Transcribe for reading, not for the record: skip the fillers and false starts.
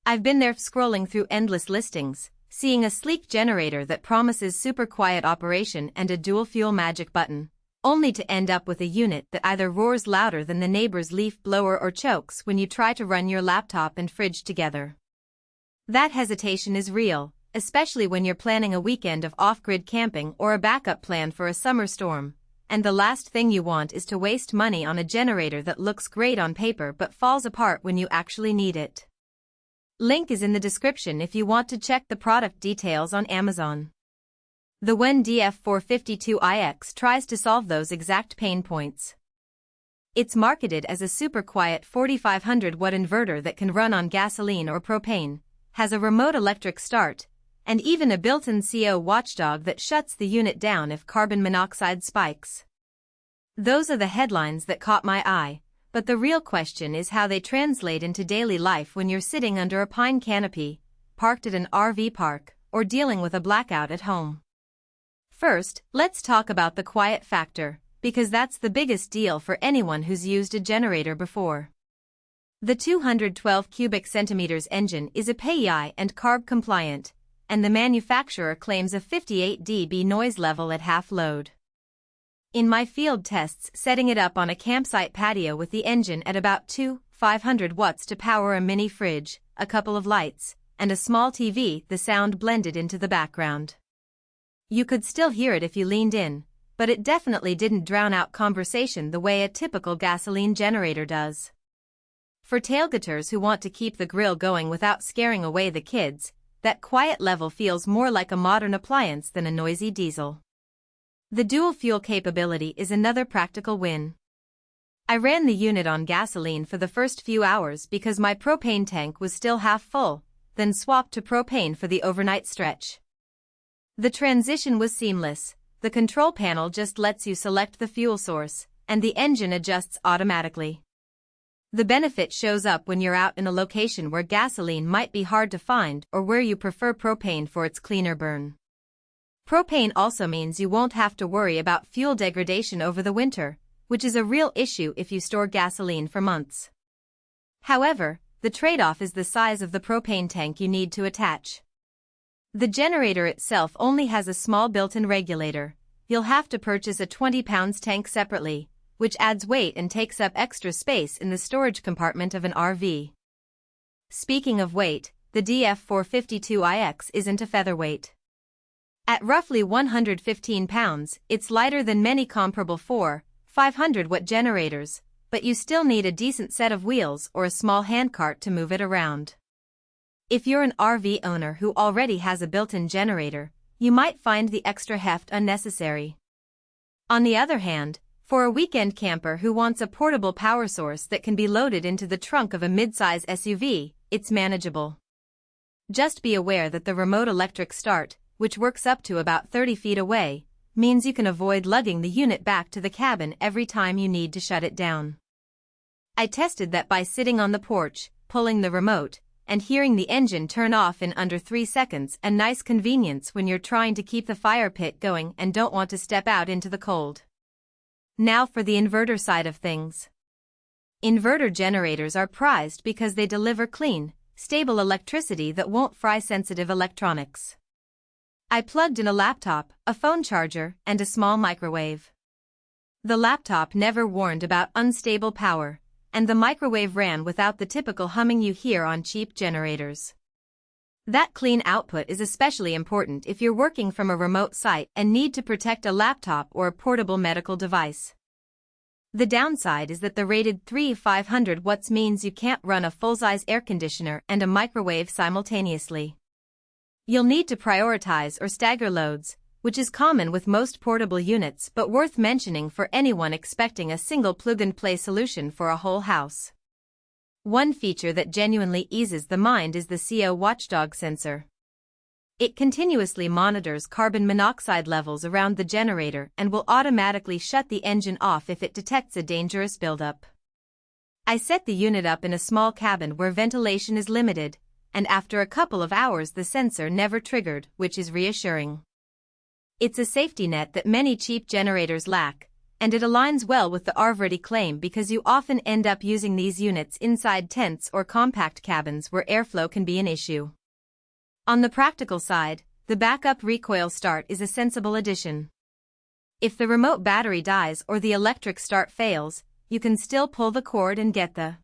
I've been there scrolling through endless listings, seeing a sleek generator that promises super quiet operation and a dual-fuel magic button, only to end up with a unit that either roars louder than the neighbor's leaf blower or chokes when you try to run your laptop and fridge together. That hesitation is real, especially when you're planning a weekend of off-grid camping or a backup plan for a summer storm, and the last thing you want is to waste money on a generator that looks great on paper but falls apart when you actually need it. Link is in the description if you want to check the product details on Amazon. The WEN DF452iX tries to solve those exact pain points. It's marketed as a super quiet 4500 watt inverter that can run on gasoline or propane, has a remote electric start, and even a built-in CO watchdog that shuts the unit down if carbon monoxide spikes. Those are the headlines that caught my eye, but the real question is how they translate into daily life when you're sitting under a pine canopy, parked at an RV park, or dealing with a blackout at home. First, let's talk about the quiet factor, because that's the biggest deal for anyone who's used a generator before. The 212 cubic centimeters engine is a PEI and CARB compliant, and the manufacturer claims a 58 dB noise level at half load. In my field tests setting it up on a campsite patio with the engine at about 500 watts to power a mini fridge, a couple of lights, and a small TV, the sound blended into the background. You could still hear it if you leaned in, but it definitely didn't drown out conversation the way a typical gasoline generator does. For tailgaters who want to keep the grill going without scaring away the kids, that quiet level feels more like a modern appliance than a noisy diesel. The dual fuel capability is another practical win. I ran the unit on gasoline for the first few hours because my propane tank was still half full, then swapped to propane for the overnight stretch. The transition was seamless. The control panel just lets you select the fuel source, and the engine adjusts automatically. The benefit shows up when you're out in a location where gasoline might be hard to find or where you prefer propane for its cleaner burn. Propane also means you won't have to worry about fuel degradation over the winter, which is a real issue if you store gasoline for months. However, the trade-off is the size of the propane tank you need to attach. The generator itself only has a small built-in regulator. You'll have to purchase a 20 pounds tank separately, which adds weight and takes up extra space in the storage compartment of an RV. Speaking of weight, the DF452iX isn't a featherweight. At roughly 115 pounds, it's lighter than many comparable 500 watt generators, but you still need a decent set of wheels or a small handcart to move it around. If you're an RV owner who already has a built-in generator, you might find the extra heft unnecessary. On the other hand, for a weekend camper who wants a portable power source that can be loaded into the trunk of a mid-size SUV, it's manageable. Just be aware that the remote electric start, which works up to about 30 feet away, means you can avoid lugging the unit back to the cabin every time you need to shut it down. I tested that by sitting on the porch, pulling the remote, and hearing the engine turn off in under 3 seconds, a nice convenience when you're trying to keep the fire pit going and don't want to step out into the cold. Now for the inverter side of things. Inverter generators are prized because they deliver clean, stable electricity that won't fry sensitive electronics. I plugged in a laptop, a phone charger, and a small microwave. The laptop never warned about unstable power, and the microwave ran without the typical humming you hear on cheap generators. That clean output is especially important if you're working from a remote site and need to protect a laptop or a portable medical device. The downside is that the rated 500 watts means you can't run a full-size air conditioner and a microwave simultaneously. You'll need to prioritize or stagger loads, which is common with most portable units but worth mentioning for anyone expecting a single plug-and-play solution for a whole house. One feature that genuinely eases the mind is the CO Watchdog sensor. It continuously monitors carbon monoxide levels around the generator and will automatically shut the engine off if it detects a dangerous buildup. I set the unit up in a small cabin where ventilation is limited, and after a couple of hours the sensor never triggered, which is reassuring. It's a safety net that many cheap generators lack, And it aligns well with the RVRD claim because you often end up using these units inside tents or compact cabins where airflow can be an issue. On the practical side, the backup recoil start is a sensible addition. If the remote battery dies or the electric start fails, you can still pull the cord and get the